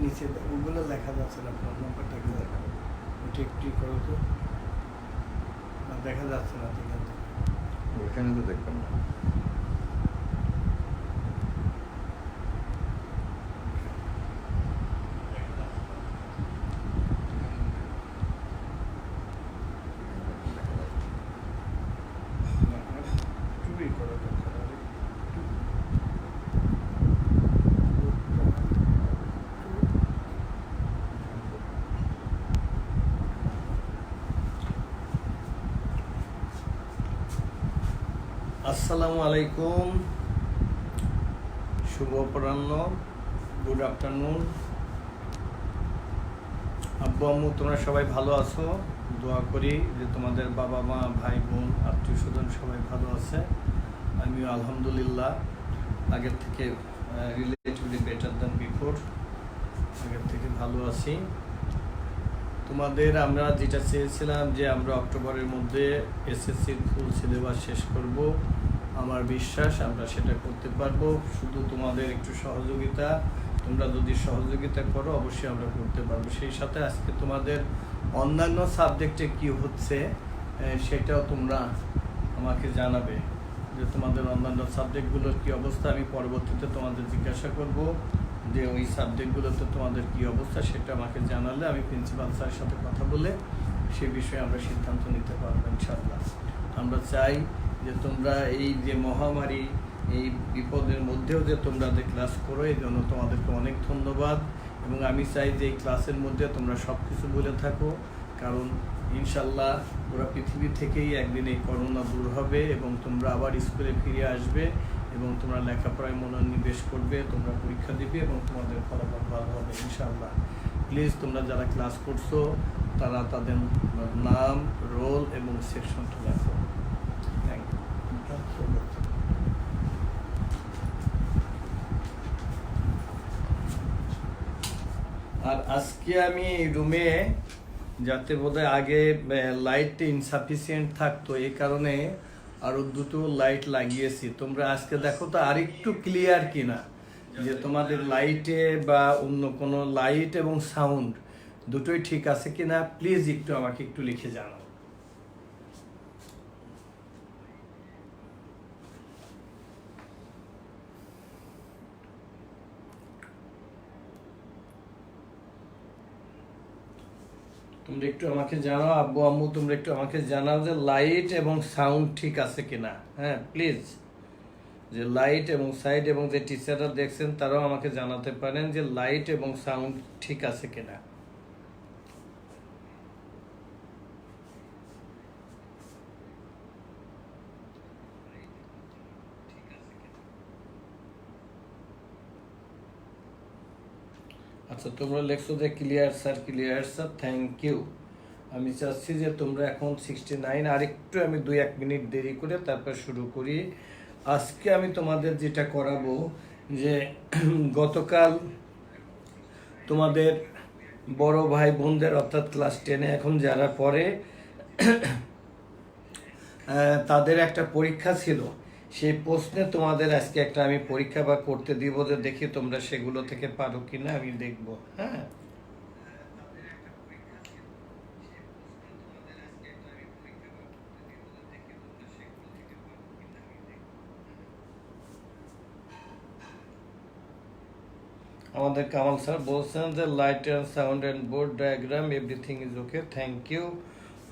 নিচে ওগুলো লেখা যাচ্ছে না, ফোন নাম্বারটা কি ওটা একটু করো তো, না দেখা যাচ্ছে না ঠিক আছে। ওইখানে তো দেখবেন না। একটুই করো দরকার, আর একটু। আসসালামু আলাইকুম, শুভ অপরাহ্ন, গুড আফটারনুন। আব্বু আম্মু তোমরা সবাই ভালো আছো? দোয়া করি যে তোমাদের বাবা মা ভাই বোন আত্মীয় স্বজন সবাই ভালো আছে। আমিও আলহামদুলিল্লাহ আগের থেকে রিলেটিভলি বেটার দ্যান বিফোর, আগের থেকে ভালো আছি। তোমাদের আমরা যেটা চেয়েছিলাম যে আমরা অক্টোবরের মধ্যে এসএসসির ফুল সিলেবাস শেষ করব, আমার বিশ্বাস আমরা সেটা করতে পারবো। শুধু তোমাদের একটু সহযোগিতা, তোমরা যদি সহযোগিতা করো অবশ্যই আমরা করতে পারবো। সেই সাথে আজকে তোমাদের অন্যান্য সাবজেক্টে কি হচ্ছে সেটাও তোমরা আমাকে জানাবে, যে তোমাদের অন্যান্য সাবজেক্টগুলোর কী অবস্থা। আমি পরবর্তীতে তোমাদের জিজ্ঞাসা করব যে ওই সাবজেক্টগুলোতে তোমাদের কী অবস্থা, সেটা আমাকে জানালে আমি প্রিন্সিপাল স্যারের সাথে কথা বলে সে বিষয়ে আমরা সিদ্ধান্ত নিতে পারবো ইনশাআল্লাহ। আমরা চাই যে তোমরা এই যে মহামারী, এই বিপদের মধ্যেও যে তোমরা যে ক্লাস করো, এই জন্য তোমাদেরকে অনেক ধন্যবাদ। এবং আমি চাই যে এই ক্লাসের মধ্যে তোমরা সব কিছু বলে থাকো, কারণ ইনশাল্লাহ পুরো পৃথিবী থেকেই একদিন এই করোনা দূর হবে এবং তোমরা আবার স্কুলে ফিরে আসবে এবং তোমরা লেখাপড়ায় মনোনিবেশ করবে, তোমরা পরীক্ষা দিবে এবং তোমাদের ফলাফল ভালো হবে ইনশাল্লাহ। প্লিজ তোমরা যারা ক্লাস করছো তারা তাদের নাম, রোল এবং সেকশনটা লেখো। Thank you. আর আজকে আমি এই রুমে, যাতে বোধহয় আগে লাইট ইনসাফিসিয়েন্ট থাকতো, এই কারণে আরো দুটো লাইট লাগিয়েছি। তোমরা আজকে দেখো তো আরেকটু ক্লিয়ার কিনা, যে তোমাদের লাইটে বা অন্য কোনো লাইট এবং সাউন্ড দুটোই ঠিক আছে কিনা প্লিজ একটু আমাকে একটু লিখে জানাও। তোমরা একটু আমাকে জানাও, আব্বু আম্মু তোমরা একটু আমাকে জানাও যে লাইট এবং সাউন্ড ঠিক আছে কিনা। হ্যাঁ প্লিজ, যে লাইট এবং সাইড এবং যে টিচাররা দেখছেন তারাও আমাকে জানাতে পারেন যে লাইট এবং সাউন্ড ঠিক আছে কিনা। আচ্ছা, তোমরা লেখছো যে ক্লিয়ার স্যার, থ্যাংক ইউ। আমি চাচ্ছি যে তোমরা এখন 69, আর একটু আমি 2-1 মিনিট দেরি করে তারপর শুরু করি। আজকে আমি তোমাদের যেটা করাবো, যে গতকাল তোমাদের বড় ভাই বোনদের অর্থাৎ ক্লাস 10-এ এখন যারা পড়ে তাদের একটা পরীক্ষা ছিল। সেই প্রশ্নে তোমাদের আজকে একটা আমি পরীক্ষা বা করতে দিব, যে দেখি তোমরা সেগুলো থেকে পারো কিনা আমি দেখব। হ্যাঁ, আমাদের কামাল স্যার বলছেন যে light and sound and board diagram everything is okay, thank you,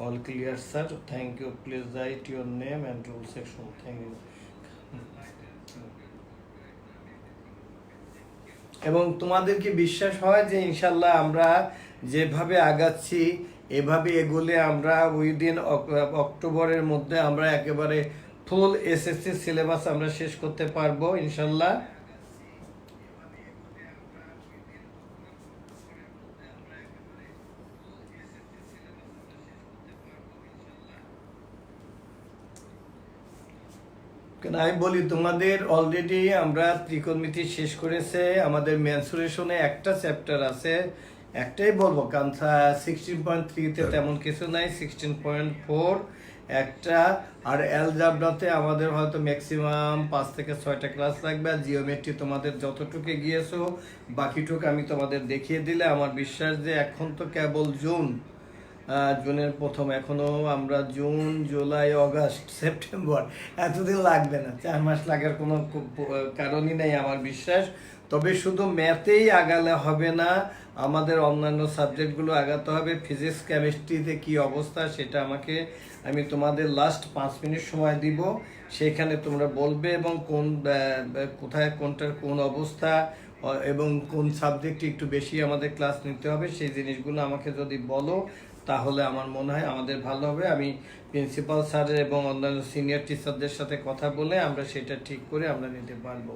all clear sir, thank you, please write your name and roll section, thank you. এবং তোমাদের কি বিশ্বাস হয় যে ইনশাল্লাহ আমরা যেভাবে আগাচ্ছি এভাবে এগোলে আমরা ওই দিন অক্টোবরের মধ্যে আমরা একেবারে ফুল এসএসসি সিলেবাস আমরা শেষ করতে পারবো ইনশাল্লাহ? কেন আমি বলি, তোমাদের অলরেডি আমরা ত্রিকোণমিতি শেষ করেছে, আমাদের মেনসুরেশনে একটা চ্যাপ্টার আছে, একটাই বলবো কারণ 16.3-তে তেমন কিছু নাই, 16.4 একটা। আর অ্যালজাবরাতে আমাদের হয়তো ম্যাক্সিমাম 5 থেকে 6টা ক্লাস লাগবে। আর জিওমেট্রি তোমাদের যতটুকু গিয়েছো বাকিটুকু আমি তোমাদের দেখিয়ে দিলে আমার বিশ্বাস যে এখন তো কেবল জুন, জুনের প্রথম, এখনো আমরা জুন, জুলাই, অগাস্ট, সেপ্টেম্বর, এতদিন লাগবে না, 4 মাস লাগার কোনো কারণই নেই আমার বিশ্বাস। তবে শুধু ম্যাথেই আগালে হবে না, আমাদের অন্যান্য সাবজেক্টগুলো আগাতে হবে। ফিজিক্স কেমিস্ট্রিতে কি অবস্থা সেটা আমি তোমাদের লাস্ট 5 মিনিট সময় দিব, সেখানে তোমরা বলবে এবং কোথায় কোনটার কোন অবস্থা এবং কোন সাবজেক্টে একটু বেশি আমাদের ক্লাস নিতে হবে সেই জিনিসগুলো আমাকে যদি বলো তাহলে আমার মনে হয় আমাদের ভালো হবে। আমি প্রিন্সিপাল স্যার এবং অন্যান্য সিনিয়র টিচারদের সাথে কথা বলে আমরা সেটা ঠিক করে আমরা নিতে পারবো।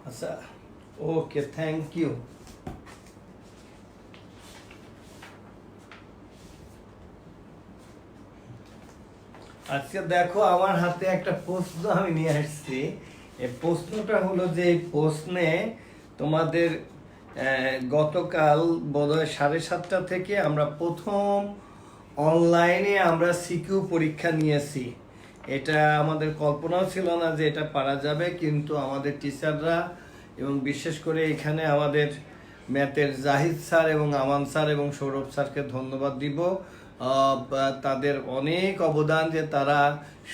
আচ্ছা, ওকে, থ্যাংক ইউ। আজকে দেখো আমার হাতে একটা প্রশ্ন আমি নিয়ে আসছি। এই প্রশ্নটা হলো যে এই প্রশ্নে তোমাদের গতকাল বোধহয় 7:30 থেকে আমরা প্রথম অনলাইনে আমরা সিকিউ পরীক্ষা নিয়েছি। এটা আমাদের কল্পনাও ছিল না যে এটা পারা যাবে, কিন্তু আমাদের টিচাররা এবং বিশেষ করে এখানে আমাদের ম্যাথের জাহিদ স্যার এবং আমান স্যার এবং সৌরভ স্যারকে ধন্যবাদ দিব। তাদের অনেক অবদান যে তারা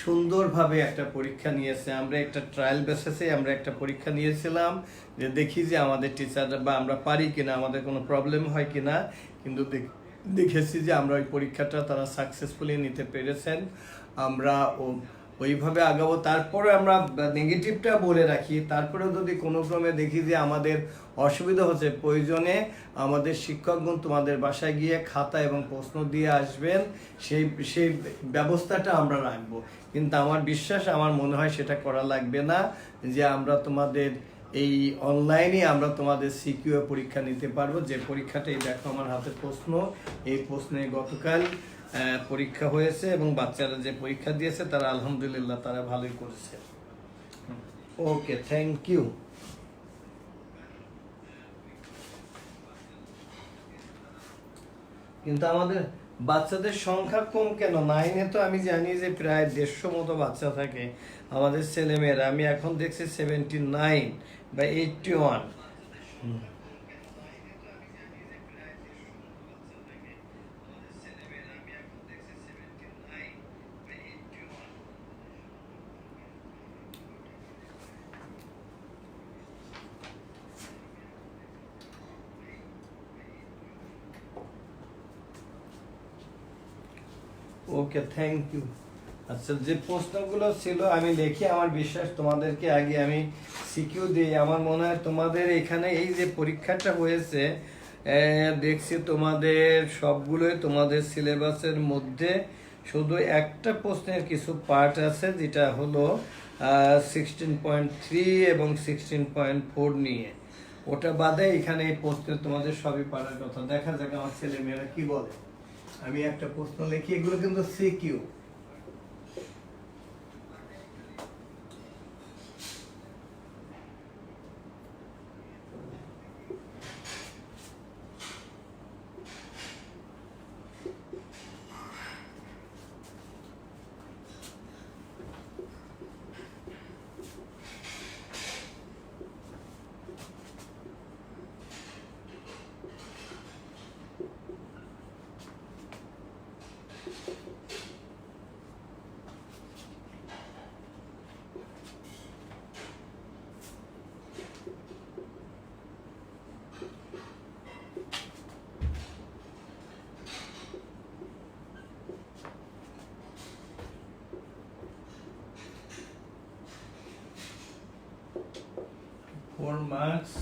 সুন্দরভাবে একটা পরীক্ষা নিয়েছে। আমরা একটা ট্রায়াল বেসিসে আমরা একটা পরীক্ষা নিয়েছিলাম যে দেখি যে আমাদের টিচাররা বা আমরা পারি কিনা, আমাদের কোনো প্রবলেম হয় কিনা, কিন্তু দেখেছি যে আমরা ওই পরীক্ষাটা তারা সাকসেসফুলি নিতে পেরেছেন। আমরা ওইভাবে আগাবো। তারপরে আমরা নেগেটিভটা বলে রাখি, তারপরেও যদি কোনো ক্রমে দেখি যে আমাদের অসুবিধা হচ্ছে, প্রয়োজনে আমাদের শিক্ষকগণ তোমাদের বাসায় গিয়ে খাতা এবং প্রশ্ন দিয়ে আসবেন, সেই ব্যবস্থাটা আমরা রাখবো। কিন্তু আমার বিশ্বাস, আমার মনে হয় সেটা করা লাগবে না, যে আমরা তোমাদের এই অনলাইনে আমরা তোমাদের সিকিউ পরীক্ষা নিতে পারবো। যে পরীক্ষাটা, এই দেখো আমার হাতে প্রশ্ন, এই প্রশ্নে গতকাল পরীক্ষা হয়েছে এবং বাচ্চারা যে পরীক্ষা দিয়েছে তারা আলহামদুলিল্লাহ তারা ভালোই করেছে। ওকে, থ্যাংক ইউ। কিন্তু আমাদের বাচ্চাদের সংখ্যা কম কেন? 9-এ তো আমি জানি যে প্রায় 150 মতো বাচ্চা থাকে আমাদের ছেলেমেয়েরা। আমি এখন দেখছি 79 বা 81। ওকে, থ্যাংক ইউ। আচ্ছা, যে প্রশ্নগুলো ছিল আমি লিখি, আমার বিশ্বাস তোমাদেরকে আগে আমি সিকিউ দিই। আমার মনে হয় তোমাদের এখানে এই যে পরীক্ষাটা হয়েছে, দেখছি তোমাদের সবগুলোই তোমাদের সিলেবাসের মধ্যে, শুধু একটা প্রশ্নের কিছু পার্ট আছে যেটা হলো 16.3 এবং 16.4 নিয়ে। ওটা বাদে এখানে এই প্রশ্নের তোমাদের সবই পারার কথা। দেখা যাক আমার ছেলে মেয়েরা কি বলে। আমি একটা প্রশ্ন লিখি, এগুলো কিন্তু সিকিউ। Four marks.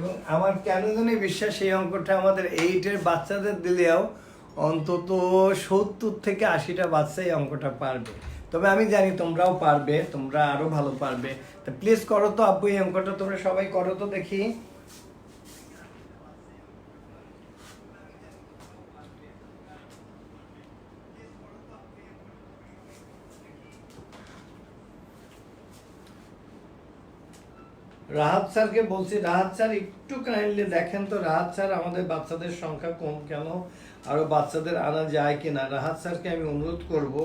এবং আমার কেন জানি বিশ্বাস এই অঙ্কটা আমাদের 8-এর বাচ্চাদের দিলেও অন্তত 70 থেকে 80টা বাচ্চা এই অঙ্কটা পারবে। তবে আমি জানি তোমরাও পারবে, তোমরা আরো ভালো পারবে। তো প্লিজ করো তো আব্বু, এই অঙ্কটা তোমরা সবাই করো তো দেখি। রাহাত স্যারকে বলছি, রাহাত স্যার একটু কাইন্ডলি দেখেন তো, রাহাত স্যার আমাদের বাচ্চাদের সংখ্যা কম কেন, আরো বাচ্চাদের আনা যায় কিনা। রাহাত স্যারকে আমি অনুরোধ করব।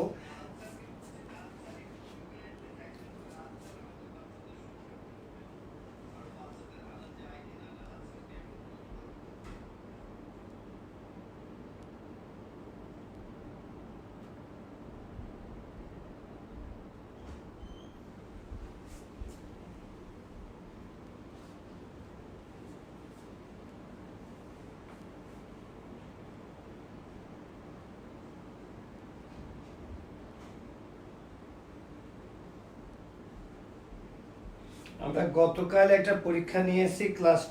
আমরা গতকাল একটা পরীক্ষা নিয়েছি ক্লাস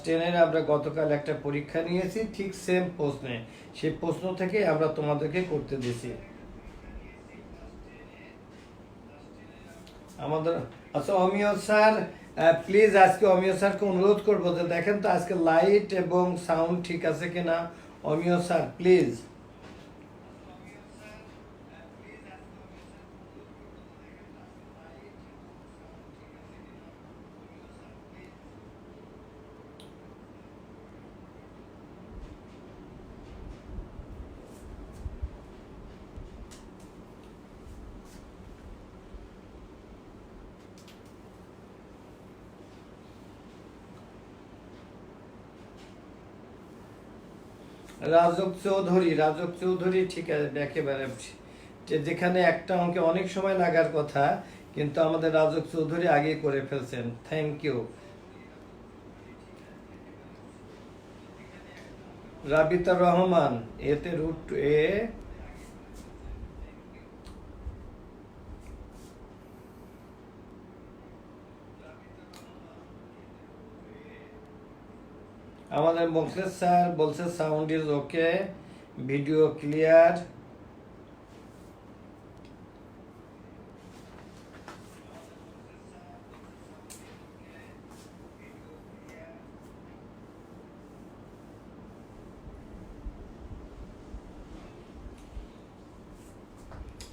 টেনের আমরা গতকাল একটা পরীক্ষা নিয়েছি ঠিক সেম প্রশ্নে, সেই প্রশ্ন থেকে আমরা তোমাদেরকে করতে দিয়েছি আমাদের। আচ্ছা অমিয় স্যার, প্লিজ আজকে অমিয় স্যারকে অনুরোধ করবো যে দেখেন তো আজকে লাইট এবং সাউন্ড ঠিক আছে কিনা। অমিয় স্যার প্লিজ। রাজক চৌধুরী ঠিক আছে, একেবারে যেখানে একটা অঙ্কে অনেক সময় লাগার কথা, কিন্তু আমাদের রাজক চৌধুরী আগে করে ফেলছেন। Thank you. রাবিতা রহমান, এতে রুট এ। আমাদের মোখলেস স্যার বলছে sound is okay, video clear.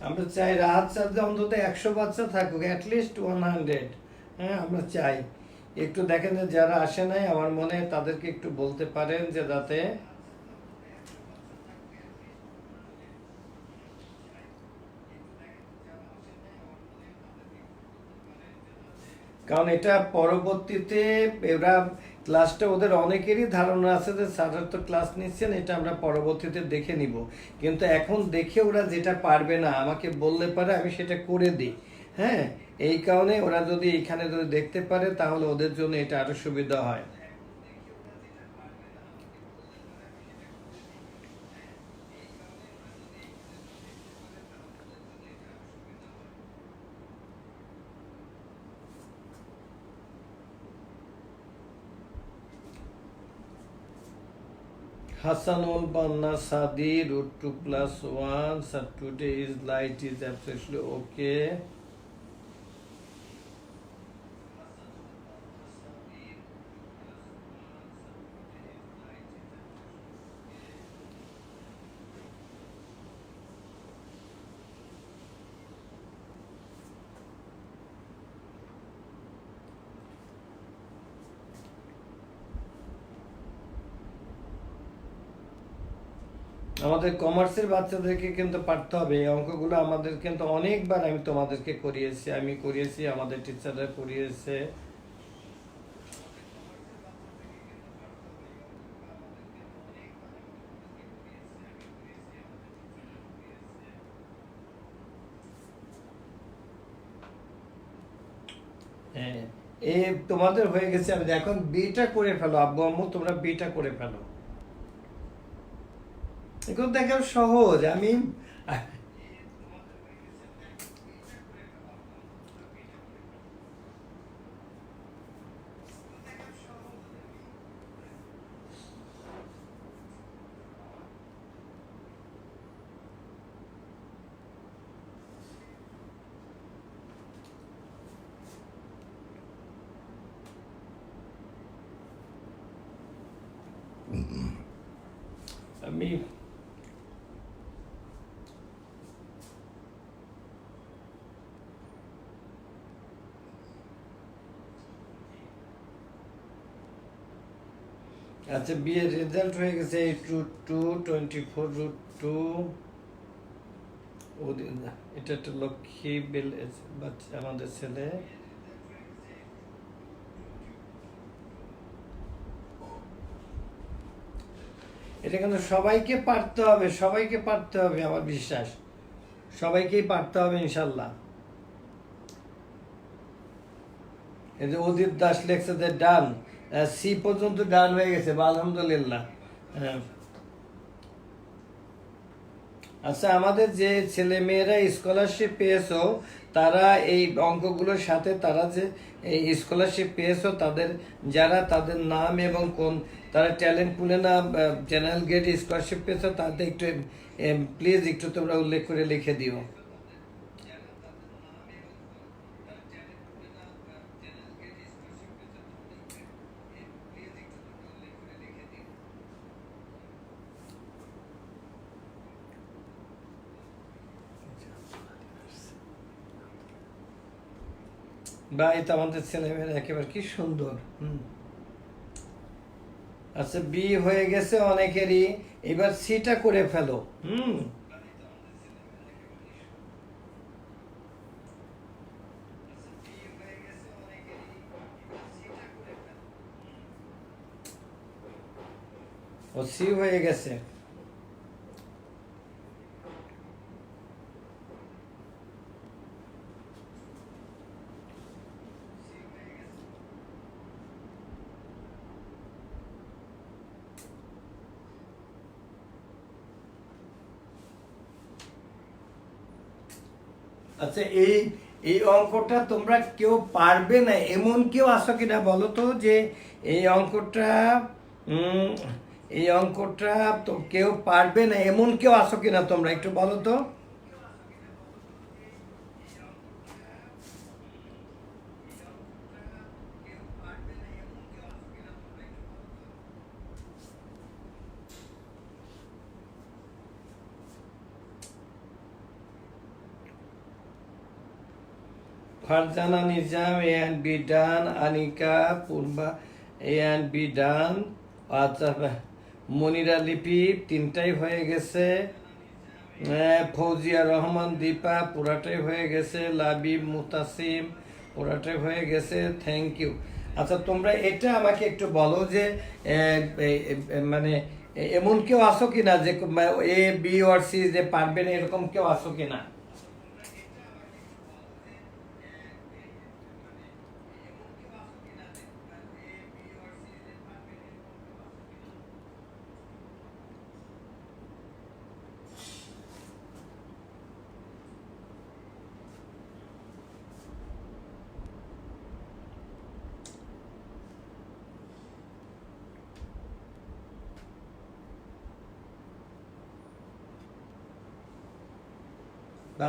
আমরা চাই রাহাত স্যার যে অন্তত 100 বাচ্চা থাকুক, অ্যাটলিস্ট 100। হ্যাঁ আমরা চাই। একটু দেখেন যে যারা আসে নাই, আমার মনে হয় তাদেরকে একটু বলতে পারেন যে যাতে, কারণ এটা পরবর্তীতে এরা ক্লাসটা ওদের অনেকেরই ধারণা আছে যে স্যাররা তো ক্লাস নিচ্ছেন, এটা আমরা পরবর্তীতে দেখে নিব। কিন্তু এখন দেখে ওরা যেটা পারবে না আমাকে বললে পারে, আমি সেটা করে দিই। হ্যাঁ, এই কারণে ওরা যদি এখানে যদি দেখতে পারে তাহলে ওদের জন্য এটা আরো সুবিধা হয়। Hassanul Banna Sadi, root 2 plus 1. Sir, today is light is absolutely okay. আমাদের কমার্সের বাচ্চাদেরকে কিন্তু পারতে হবে এই অঙ্কগুলো। আমাদের কিন্তু অনেকবার আমি তোমাদেরকে করিয়েছি, আমাদের টিচাররা করিয়েছে। হ্যাঁ, এ তোমাদের হয়ে গেছে। আমি এখন বিটা করে ফেলো আব্বু আম্মু, তোমরা বিটা করে ফেলো। এগুলো দেখো সহজ। আমি আমি আচ্ছা বিয়ের রেজাল্ট হয়ে গেছে 8 √2 24 √2 এটা একটা লক্ষ্মী বেল বাচ্চা আমাদের ছেলে। এটা কিন্তু সবাইকে পারতে হবে, সবাইকে পারতে হবে, আমার বিশ্বাস সবাইকেই পারতে হবে ইনশাল্লাহ। এই যে অজিত দাস লেখছে যে ডান, সি পর্যন্ত ডান হয়ে গেছে বা আলহামদুলিল্লাহ। হ্যাঁ আচ্ছা, আমাদের যে ছেলে মেয়েরা স্কলারশিপ পেয়েছো, তারা এই অঙ্কগুলোর সাথে তারা যে এই স্কলারশিপ পেয়েছো তাদের যারা তাদের নাম এবং কোন তারা ট্যালেন্ট পুলে না জেনারেল গেট স্কলারশিপ পেয়েছো তাদের একটু প্লিজ একটু তোমরা উল্লেখ করে লিখে দিও। বা এই তো আমাদের ছেলেমেয়েরা একেবারে কি সুন্দর। আচ্ছা বি হয়ে গেছে অনেকেরই, এবার সিটা করে ফেলো। ও সি হয়ে গেছে। আচ্ছা এই এই অঙ্কটা তোমরা কেউ পারবে না এমন কেউ আছো কিনা বলো তো, যে এই অঙ্কটা এই অঙ্কটা তো কেউ পারবে না এমন কেউ আছো কিনা তোমরা একটু বলো তো। Farzana Nizam, A and B done. Anika Purba, A and B done. আচ্ছা মনিরা লিপি তিনটাই হয়ে গেছে। ফৌজিয়া রহমান দীপা পুরাটাই হয়ে গেছে। লাবিব মুতাসিম পুরাটাই হয়ে গেছে, থ্যাংক ইউ। আচ্ছা তোমরা এটা আমাকে একটু বলো যে মানে এমন কেউ আসো কিনা যে এ বি আর সি যে পারবে না এরকম কেউ আসো কিনা।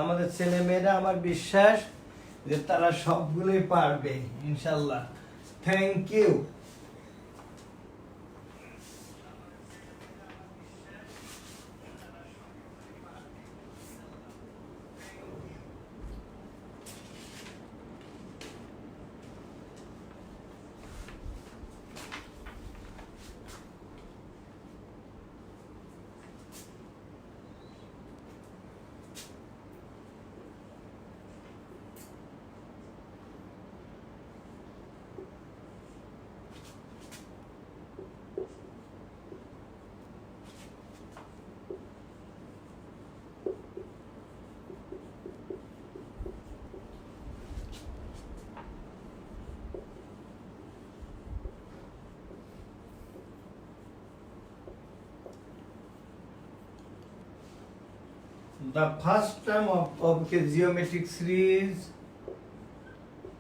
আমাদের ছেলে মেয়েরা আমার বিশ্বাস যে তারা সবগুলোই পারবে ইনশাল্লাহ, thank you. The first term of the geometric series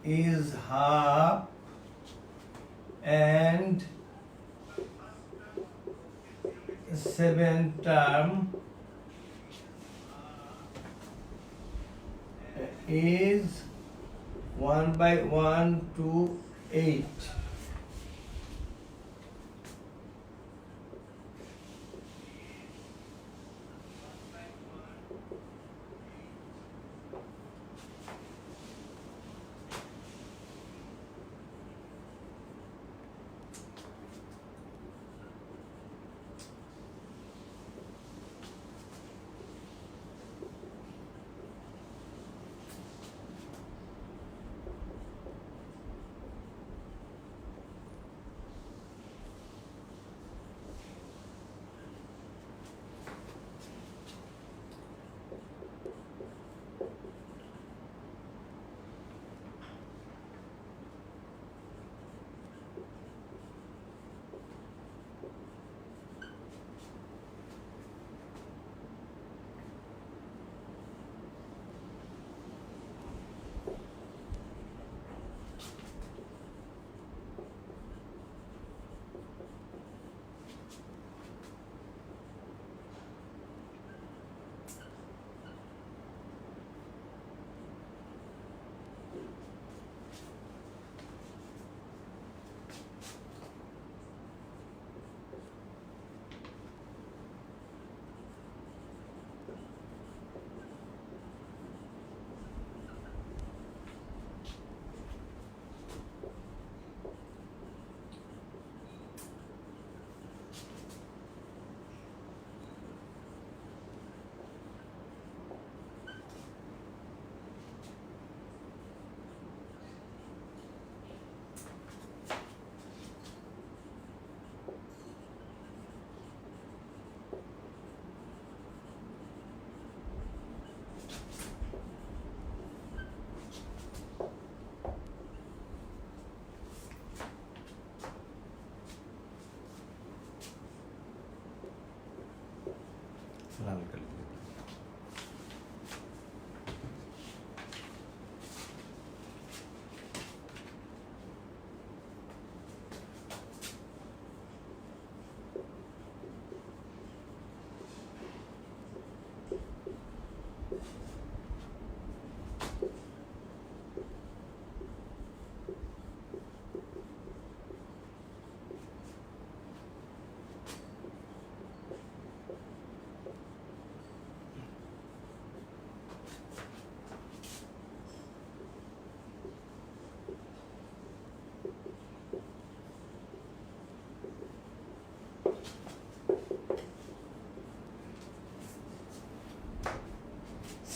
is half, and seventh term is 1/1 to 8.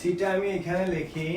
সিটা আমি এখানে লিখি,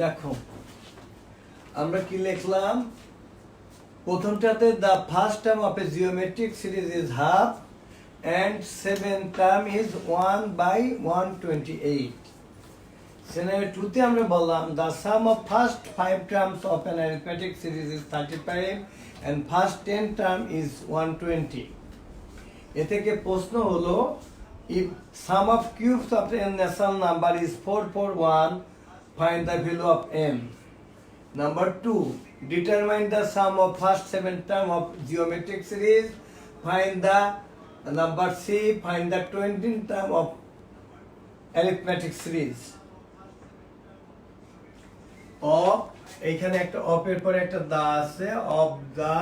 দেখো আমরা কি লিখলাম, প্রথমটাতে the first term of a geometric series is half and 7th term is 1/128. Scenario 2 তে আমরা বললাম the sum of first 5 terms of an arithmetic series is 35 and first 10 term is 120. এ থেকে প্রশ্ন হলো if sum of cubes of a natural number is 441, find the value of m. Number 2, determine the sum of first 7 term of geometric series. Find the number C, find the 20th term of arithmetic series. Of এইখানে একটা of এর পরে একটা দা আছে, of the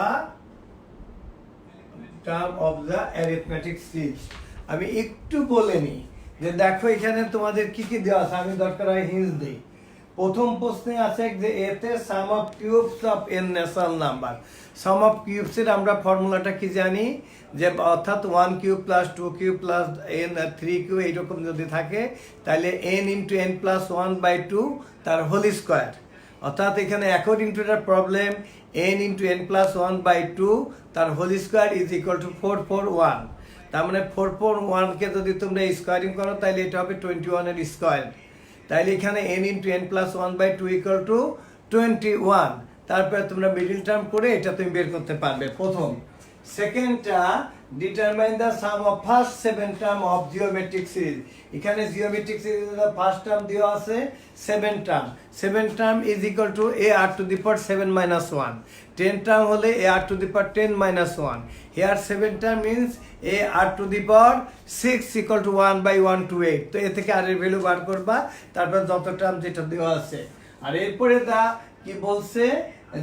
term of the arithmetic series. আমি একটু বলে নিই যে দেখো এখানে তোমাদের কি কি দেওয়া আছে, আমি দরকার হয় হিন্স দিই। প্রথম প্রশ্নে আছে যে এতে sum of cubes of n natural number. Sum of কিউবসের আমরা ফর্মুলাটা কি জানি, যে অর্থাৎ 1 cube plus 2 cube plus n 3 cube এইরকম যদি থাকে তাহলে n ইন্টু n প্লাস 1/2 তার হোল স্কোয়ার। অর্থাৎ এখানে according to the problem n into n plus 1/2 তার whole square is equal to 441। তার মানে 441কে যদি তোমরা স্কোয়ারিং করো তাহলে এটা হবে 21 এর স্কোয়ার। তাইলে এখানে n into n plus 1/2 equal to 21। তারপরে তোমরা মিডিল টার্ম করে এটা তুমি বের করতে পারবে প্রথম। সেকেন্ডটা determine the sum of first 7 term of geometric series. এখানে জিওমেট্রিক সিরিজের ফার্স্ট টার্ম দেওয়া আছে 7 term. 7 term is equal to a r to the power 7 minus 1। 10 term হলে a r to the power 10 minus 1। Here 7 term means a r to the power 6 equal to 1/128। তো এ থেকে আর এর value বার করবা, তারপর যত term যেটা দেওয়া আছে। আর এরপরে দা কি বলছে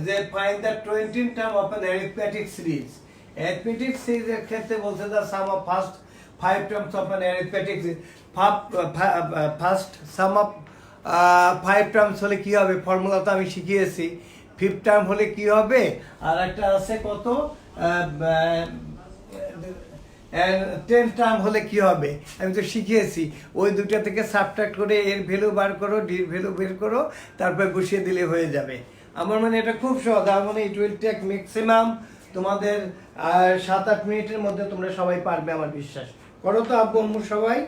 যে find the 20th term of an arithmetic series. Arithmetic সিরিজের ক্ষেত্রে বলছে the sum of first 5 terms of an arithmetic series. First some of 5 terms হলে কি হবে, ফর্মুলা তো আমি শিখিয়েছি। 5th টার্ম হলে কি হবে, আর একটা আছে কত 10th টার্ম হলে কি হবে আমি তো শিখিয়েছি। ওই দুটা থেকে সাবট্রাক্ট করে এর ভ্যালু বার করো, ডির ভ্যালু বের করো, তারপর বসিয়ে দিলে হয়ে যাবে। আমার মানে এটা খুব সহজ। আমার মানে ইট উইল টেক ম্যাক্সিমাম তোমাদের 7-8 মিনিটের মধ্যে তোমরা সবাই পারবে, আমার বিশ্বাস। করো তো আব্বু আম্মু সবাই।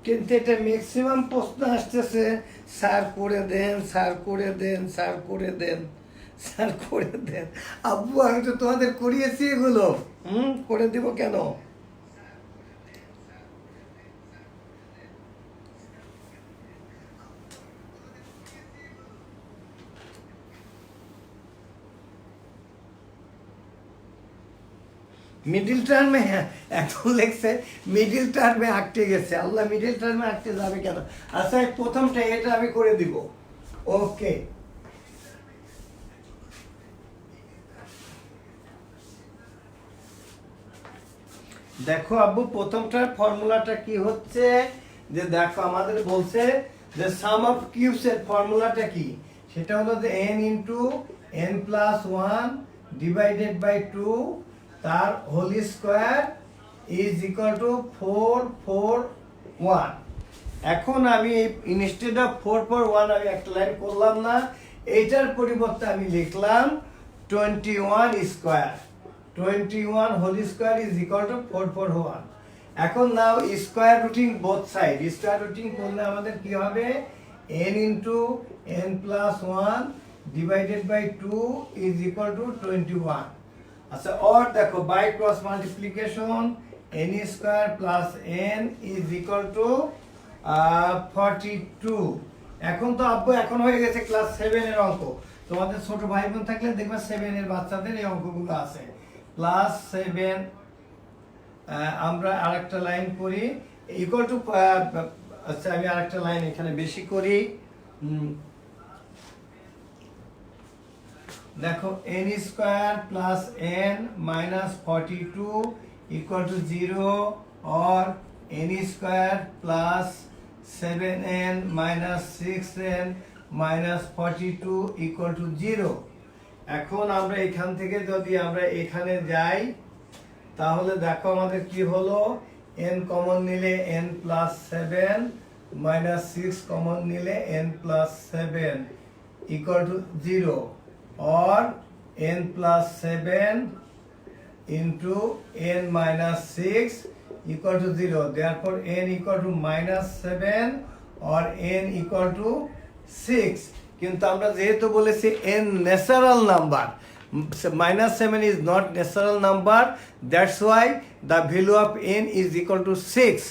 কিন্তু এটা ম্যাক্সিমাম প্রশ্ন আসতেছে, স্যার করে দেন, স্যার করে দেন, স্যার করে দেন, স্যার করে দেন। আব্বু আমি তো তোমাদের করিয়েছি এগুলো, করে দিব কেন? মিডিল টার্মে এখন লেখছে মিডিল টার্মে আটকে গেছে। আল্লাহ, মিডিল টার্মে আটকে যাবে কেন? আচ্ছা প্রথমটা এটা আমি করে দিব। ওকে, দেখো আব্বু প্রথমটার ফর্মুলাটা কি হচ্ছে, যে দেখো আমাদের বলছে যে সাম অফ কিউবস এর ফর্মুলাটা কি, সেটা হলো যে n into n plus 1 divided by 2 তার whole square is equal to 441। এখন আমি ইনস্টেড অফ 441 আমি একটা লাইন করলাম না, এইটার পরিবর্তে আমি লিখলাম 21 square, 21 whole square is equal to 441। এখন now square rooting both side, square rooting করলে আমাদের কি হবে, n into n plus 1 divided by 2 is equal to 21। আচ্ছা, और দেখো by cross multiplication n square plus n is equal to 42। এখন তো আব্বু এখন হয়ে গেছে ক্লাস 7 এর অঙ্ক, তোমাদের ছোট ভাই বোন থাকলে দেখবে 7 এর বাচ্চাদের এই অঙ্কগুলো আছে। ক্লাস 7 আমরা আরেকটা লাইন করি ইকুয়াল টু, আচ্ছা আমি আরেকটা লাইন এখানে বেশি করি। দেখো n square plus n minus 42 equal to 0 और n square plus 7n minus 6n minus 42 equal to 0। এখন আমরা এখান থেকে যদি আমরা এখানে যাই তাহলে দেখো আমাদের কি হলো, n কমন নিলে n প্লাস 7 মাইনাস 6 কমন নিলে n প্লাস 7 ইকুয়াল টু 0 और n plus 7 into n minus 6 equal to 0। Therefore n equal to minus 7 और n इक्वल टू 6। কিন্তু আমরা যেহেতু বলেছি n natural number, minus 7 is not natural number, that's why the value of n is equal two 6।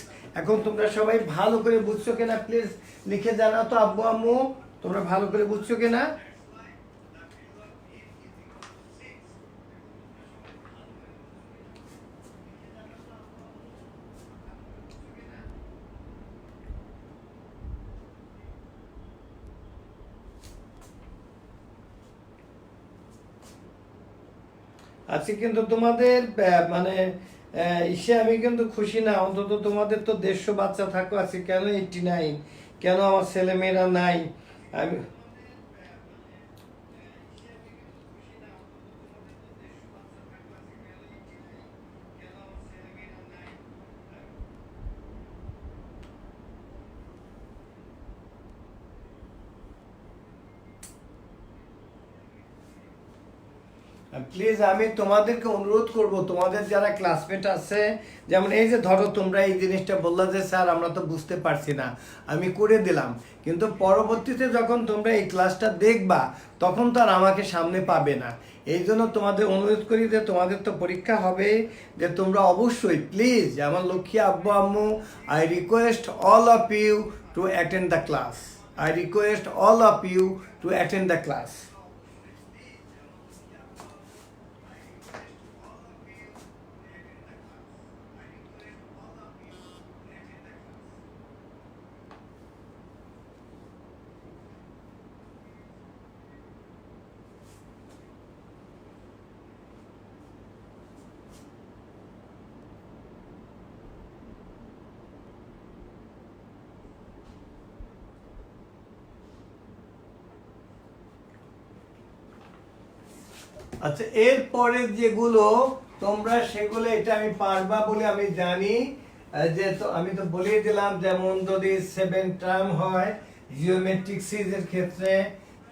এখন তোমরা সবাই ভালো করে বুঝছো কিনা প্লিজ লিখে জানাও তো আব্বু আম্মু, তোমরা ভালো করে বুঝছো কিনা? আজকে কিন্তু তোমাদের মানে ইসে আমি কিন্তু খুশি না, অন্তত তোমাদের তো 150 বাচ্চা থাকো, আজকে কেন 89, কেন আমার ছেলে মেয়েরা নাই? আমি প্লিজ আমি তোমাদেরকে অনুরোধ করব, তোমাদের যারা ক্লাসমেট আছে, যেমন এই যে ধরো তোমরা এই জিনিসটা বললা যে স্যার আমরা তো বুঝতে পারছি না, আমি করে দিলাম, কিন্তু পরবর্তীতে যখন তোমরা এই ক্লাসটা দেখবা তখন তো আর আমাকে সামনে পাবে না। এই জন্য তোমাদের অনুরোধ করি যে তোমাদের তো পরীক্ষা হবে, যে তোমরা অবশ্যই প্লিজ আমার লক্ষ্মী আব্বু আম্মু, I request all of you to attend the class, I request all of you to attend the class. আচ্ছা, এরপরে যেগুলো তোমরা সেগুলো এটা আমি পারবা বলে আমি জানি, যে তো আমি তো বলেই দিলাম, যেমন যদি 7 টার্ম হয় জিওমেট্রিক সিরিজের ক্ষেত্রে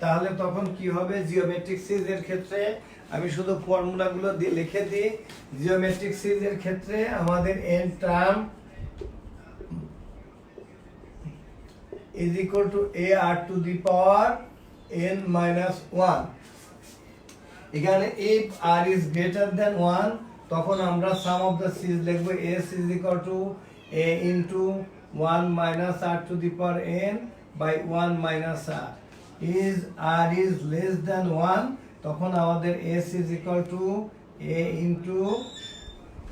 তাহলে তখন কি হবে, জিওমেট্রিক সিরিজের ক্ষেত্রে আমি শুধু ফর্মুলাগুলো দিয়ে লিখে দিই। জিওমেট্রিক সিরিজের ক্ষেত্রে আমাদের n term is equal to ar to the power n minus 1। এখানে if r is greater than 1 তখন আমরা sum of the series লিখব s is equal to a into 1 minus r to the power n by 1 minus r। is r is less than 1 তখন আমাদের s is equal to a into,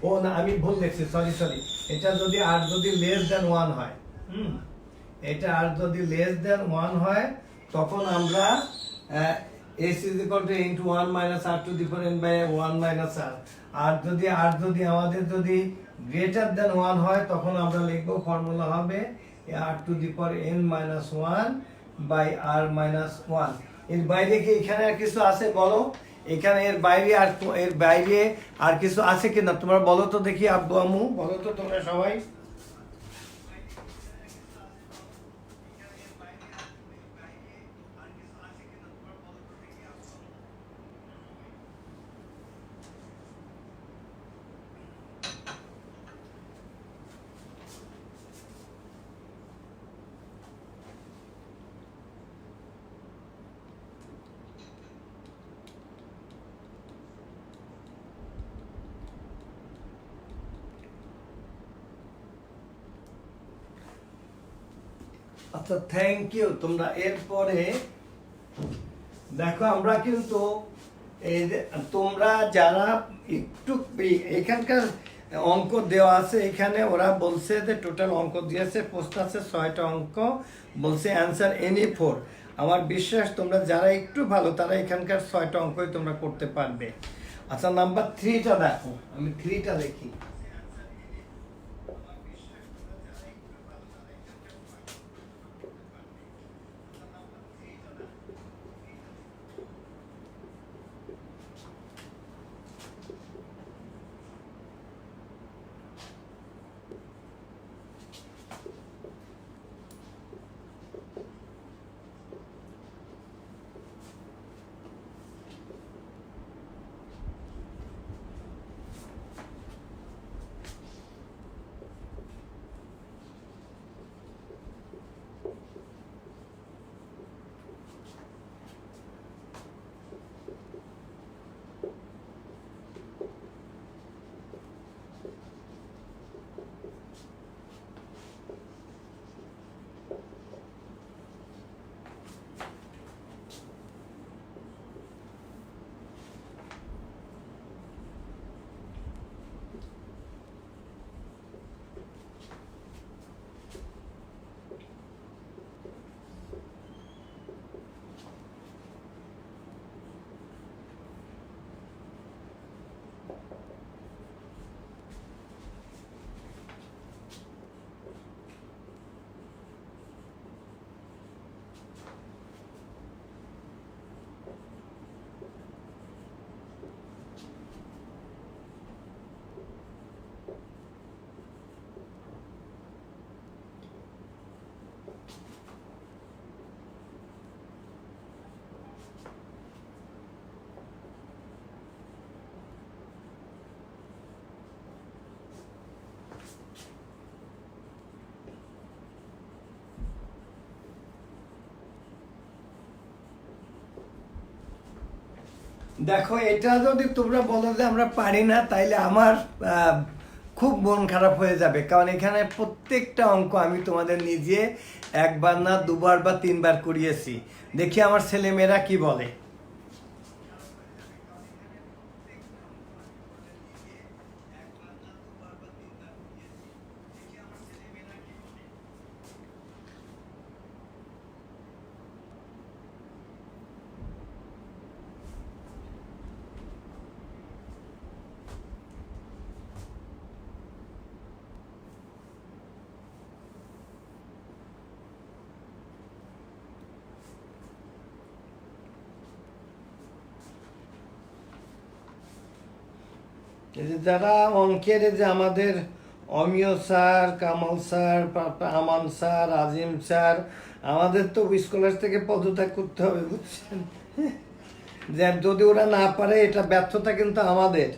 ও না আমি ভুল লিখছি, sorry, এটা যদি r যদি less than 1 হয়, এটা r যদি less than 1 হয় তখন আমরা s is equal to into 1 minus r to the power n by 1 minus r। আর যদি আমাদের যদি greater than 1 হয় তখন আমরা লিখব, ফর্মুলা হবে r to the power n minus 1 by r minus 1। এর বাইরে কি এখানে আর কিছু আছে বলো? এখানে এর বাইরে আর কিছু আছে কিনা তোমরা বলো তো দেখি, আব্বু আম্মু বলো তো তোমরা সবাই। আচ্ছা, থ্যাংক ইউ। তোমরা এরপরে দেখো, আমরা কিন্তু এই যে তোমরা যারা একটু এখানকার অঙ্ক দেওয়া আছে, এখানে ওরা বলছে যে টোটাল অঙ্ক দিয়েছে, প্রশ্ন আছে 6টা অঙ্ক, বলছে অ্যান্সার এনি 4। আমার বিশ্বাস তোমরা যারা একটু ভালো তারা এখানকার 6টা অঙ্কই তোমরা করতে পারবে। আচ্ছা, নাম্বার 3টা দেখো, আমি 3টা দেখি। দেখো, এটা যদি তোমরা বলো যে আমরা পারি না, তাইলে আমার খুব মন খারাপ হয়ে যাবে, কারণ এখানে প্রত্যেকটা অঙ্ক আমি তোমাদের নিজে একবার না দুবার বা তিনবার করিয়েছি। দেখি আমার ছেলেমেয়েরা কি বলে। এই যে যারা অঙ্কের, যে আমাদের অমিয় স্যার, কামাল স্যার, আমান স্যার, আজিম স্যার, আমাদের তো স্কলার থেকে পদত্যাগ করতে হবে, বুঝছেন? যে যদি ওরা না পারে, এটা ব্যর্থতা কিন্তু আমাদের।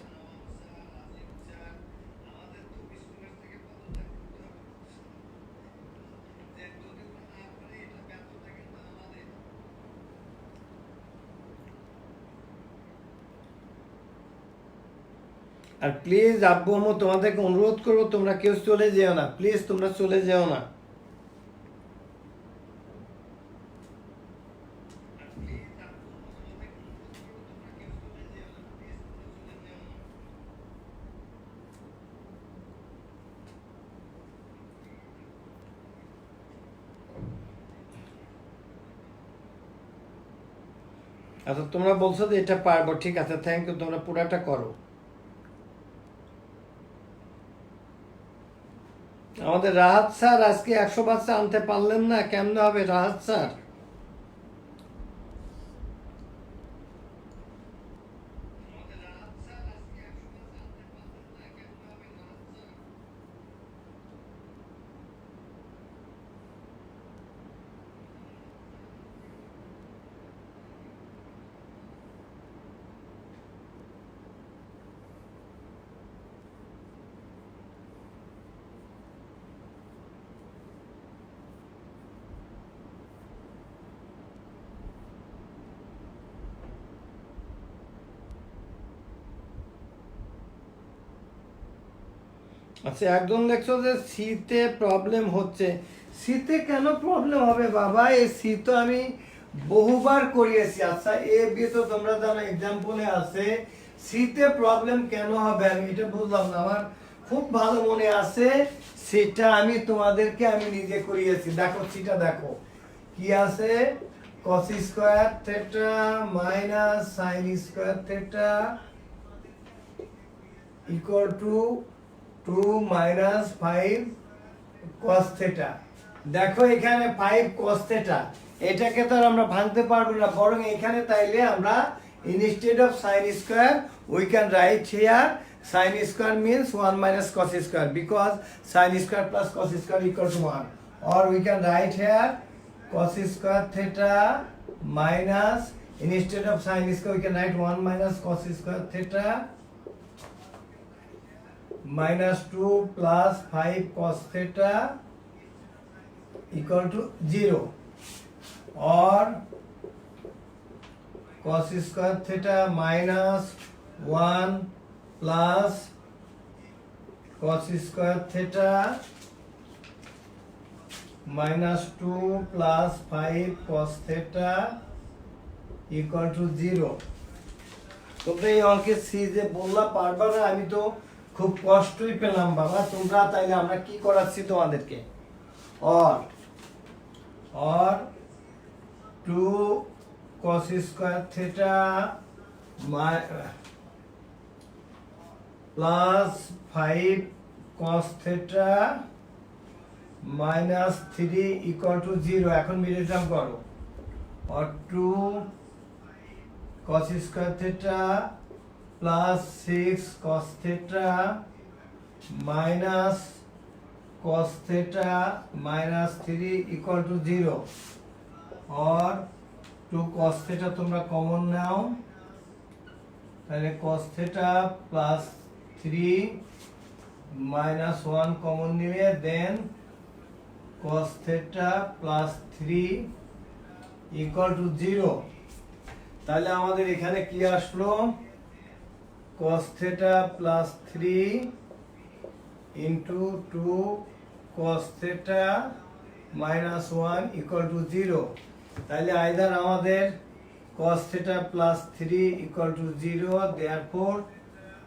আর প্লিজ আব্বু আম্মু, তোমাদেরকে অনুরোধ করবো, তোমরা কেউ চলে যেও না, প্লিজ তোমরা চলে যেও না। আচ্ছা, তোমরা বলছো যে এটা পারবো, ঠিক আছে, থ্যাংক ইউ, তোমরা পুরাটা করো। আমাদের রাহাত স্যার আজকে 100 বাচ্চা আনতে পারলেন না, কেমনে হবে রাহাত স্যার? আচ্ছা, একজন লেখছো যে সিতে প্রবলেম হচ্ছে। সিতে কেন প্রবলেম হবে বাবা? এই সি তো আমি বহুবার করিয়েছি। আচ্ছা এ বি তো তোমরা জানো এক্সাম্পলে আছে, সিতে প্রবলেম কেন হবে আমি এটা বুঝলাম না। আমার খুব ভালো মনে আছে, সেটা আমি তোমাদেরকে আমি নিজে করিয়েছি। দেখো সিটা দেখো কি আছে, cos square theta minus sin square theta equal to 2 minus 5 cos theta. দেখো এখানে 5 cos থিটা, এটাকে তো আর আমরা ভাঙতে পারবো না, বরং এখানে তাইলে আমরা instead of sin square we can write here sin square means 1 minus cos square, because sin square plus cos square equal to 1, or we can write here cos square theta minus, instead of sin square we can write 1 minus cos square theta minus 2 plus 5 cos theta equal to 0, or cos square theta minus 1 plus cos square theta minus 2 plus 5 cos theta equal to 0। তোমরা এই অঙ্কের C যে বললা পারবা না, আমি তো খুব কষ্টই পেলাম বাবা। তোমরা তাইলে আমরা কি করাচ্ছি তোমাদেরকে, or 2 cos square theta plus 5 cos theta minus 3 equal to 0। এখন মিডিল টার্ম করো, or 2 cos square theta plus 6 cos theta minus cos theta minus 3 equal to 0, or 2 cos theta তোমরা কমন নাও, তাহলে cos theta plus 3 minus 1 common নিলে দেন cos theta plus 3 equal to 0। তাহলে আমাদের এখানে কি আসলো, cos theta plus 3 into 2 cos theta minus 1 equal to 0। তাহলে either আমাদের cos theta plus 3 equal to 0, therefore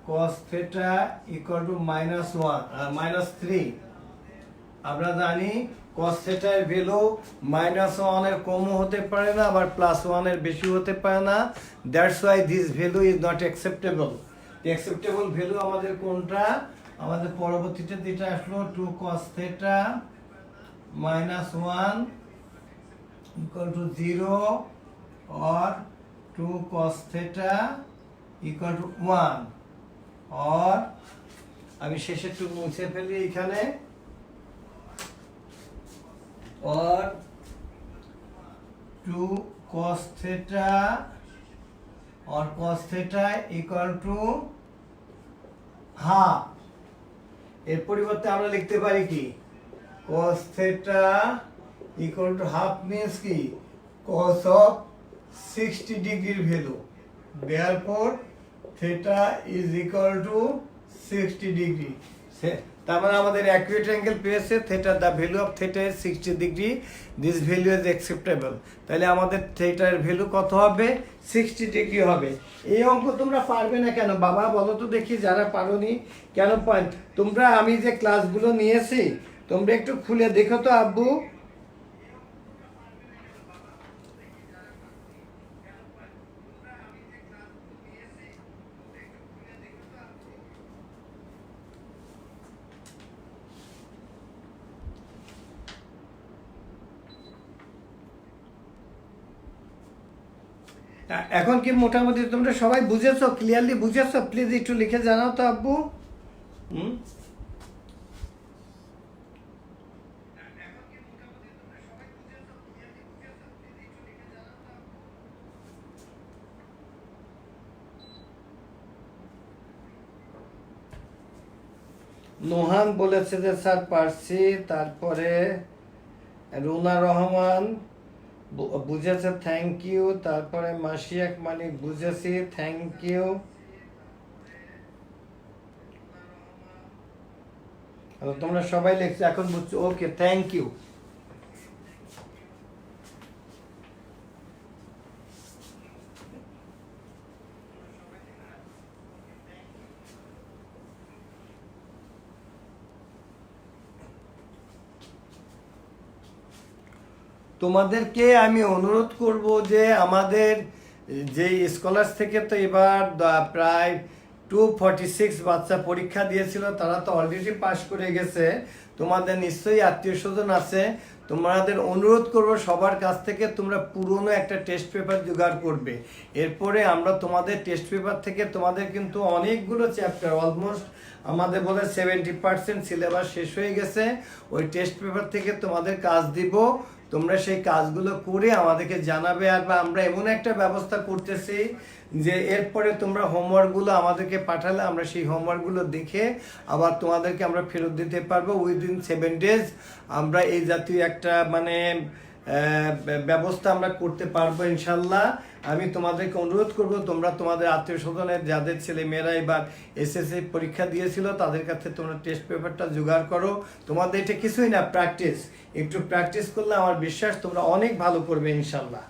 cos theta equal to minus 3। আমরা জানি cos theta এর ভ্যালু -1 এর কমও হতে পারে না, আবার +1 এর বেশি হতে পারে না। That's why this value is not acceptable. Acceptable value আমাদের কোনটা, আমাদের পরবর্তীতে যেটা আসলো 2 cos theta -1 equal to 0, or 2 cos theta equal to 1, or আমি শেষে একটু মুছে ফেলি এখানে, or 2 cos theta or cos theta equal to half। এর পরিবর্তে আমরা লিখতে পারি কি, cos theta equal to half means কি, cos of 60 degree value, therefore theta is equal to 60 degree। তার মানে আমাদের অ্যাকুরেট অ্যাঙ্গেল পেয়েছে theta, the value of theta is 60 degree, this value is acceptable. তাহলে আমাদের থিটার ভ্যালু কত হবে, 60 ডিগ্রি হবে। এই অঙ্ক তোমরা পারবে না কেন বাবা বলো তো দেখি, যারা পারোনি কেন পয়েন্ট তোমরা, আমি যে ক্লাসগুলো নিয়েছি তোমরা একটু খুলে দেখো তো আব্বু। এখন কি মোটামুটি তোমরা সবাই বুঝেছো, ক্লিয়ারলি বুঝেছো? প্লিজ একটু লিখে জানাও তো আব্বু। নোহান বলেছে যে স্যার পারছি, তারপরে রুনা রহমান বুঝেছে, থ্যাংক ইউ। তারপরে মাসিয়াক মালিক বুঝেছি, থ্যাংক ইউ। তোমরা সবাই লিখছো, এখন বুঝছো, ওকে থ্যাংক ইউ। তোমাদেরকে আমি অনুরোধ করব যে আমাদের যে স্কলার্স থেকে তো এবার প্রায় 246 বাচ্চা পরীক্ষা দিয়েছিল, তারা তো অলরেডি পাশ করে গেছে। তোমাদের নিশ্চয়ই আত্মীয় স্বজন আছে, তোমাদের অনুরোধ করব সবার কাছ থেকে তোমরা পুরনো একটা টেস্ট পেপার জোগাড় করবে। এরপরে আমরা তোমাদের টেস্ট পেপার থেকে তোমাদের কিন্তু অনেকগুলো চ্যাপ্টার, অলমোস্ট আমাদের বলে 70% সিলেবাস শেষ হয়ে গেছে। ওই টেস্ট পেপার থেকে তোমাদের কাজ দিব, তোমরা সেই কাজগুলো করে আমাদেরকে জানাবে। আর বা আমরা এমন একটা ব্যবস্থা করতেছি যে এরপরে তোমরা হোমওয়ার্কগুলো আমাদেরকে পাঠালে আমরা সেই হোমওয়ার্কগুলো দেখে আবার তোমাদেরকে আমরা ফেরত দিতে পারবো উইদিন 7 ডেজ। আমরা এই জাতীয় একটা মানে ব্যবস্থা আমরা করতে পারবো ইনশাল্লাহ। আমি তোমাদেরকে অনুরোধ করব তোমরা তোমাদের আত্মীয় স্বজনের যাদের ছেলে মেয়েরা এবার এসএসসি পরীক্ষা দিয়েছিল তাদের কাছে তোমরা টেস্ট পেপারটা জোগাড় করো। তোমাদের এটা কিছুই না, প্র্যাকটিস। একটু প্র্যাকটিস করলে আমার বিশ্বাস তোমরা অনেক ভালো করবে ইনশাল্লাহ।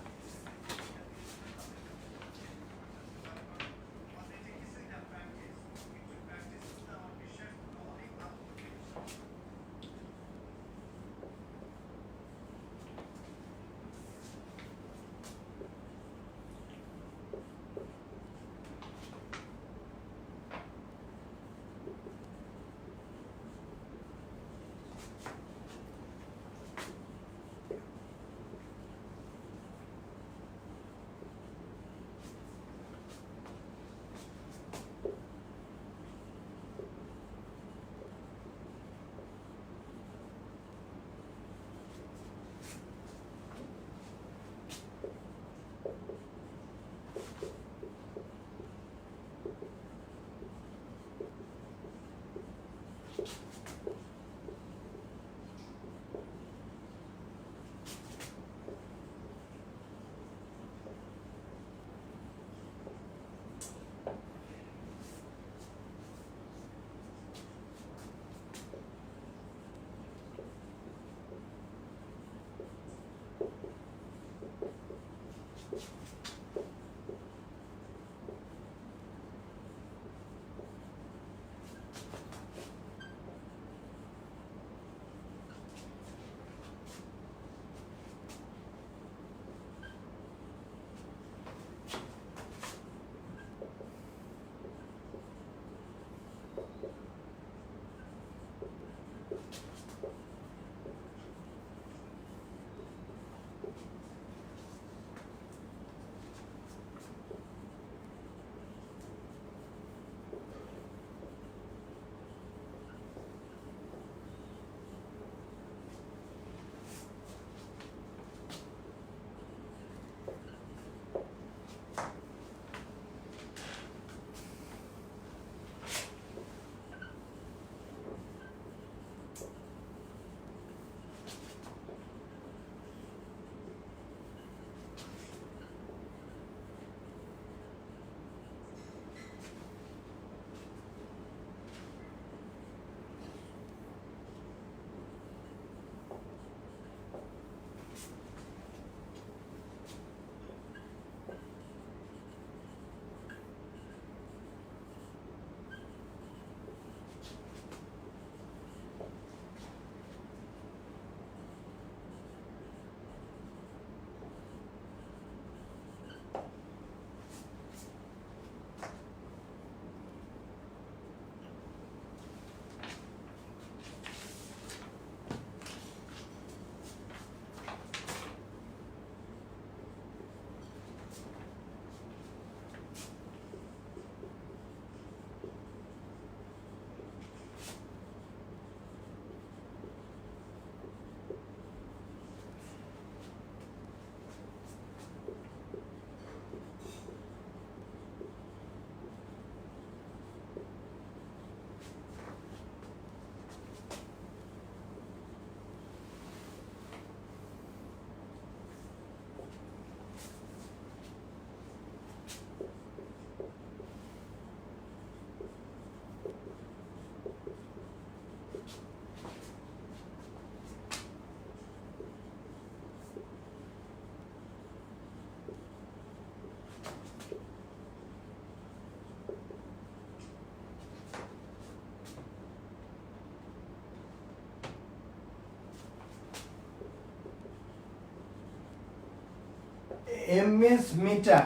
এম মিন্স মিটার,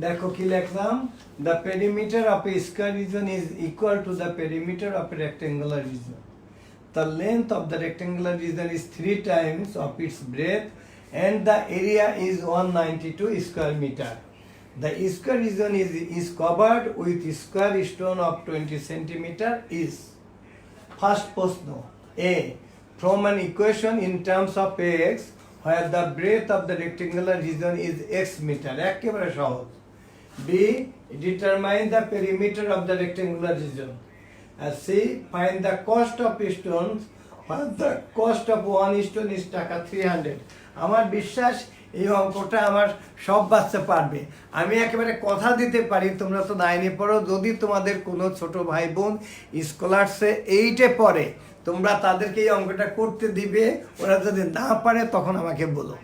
দেখো কি লিখলাম, the perimeter of a square region is equal to the perimeter of a rectangular region. The length of the rectangular region is 3 times of its breadth and the area is 192 square meter. The square region is covered with square stone of 20 centimeter is. First প্রশ্ন, A. From an equation in terms of x where the breadth of the rectangular region is x meter. একেবারে সহজ। B. Determine the perimeter of the rectangular region. And C. Find the cost of stones where the cost of one stone is টাকা 300. আমার বিশ্বাস এই অঙ্কটা আমার সব বাচ্চা পারবে। আমি একেবারে কথা দিতে পারি, তোমরা তো 9-এ পড়ো, যদি তোমাদের কোনো ছোট ভাই বোন স্কলারসে 8-এ পড়ে তোমরা তাদেরকে এই অঙ্কটা করতে দিবে, ওরা যদি না পারে তখন আমাকে বলো,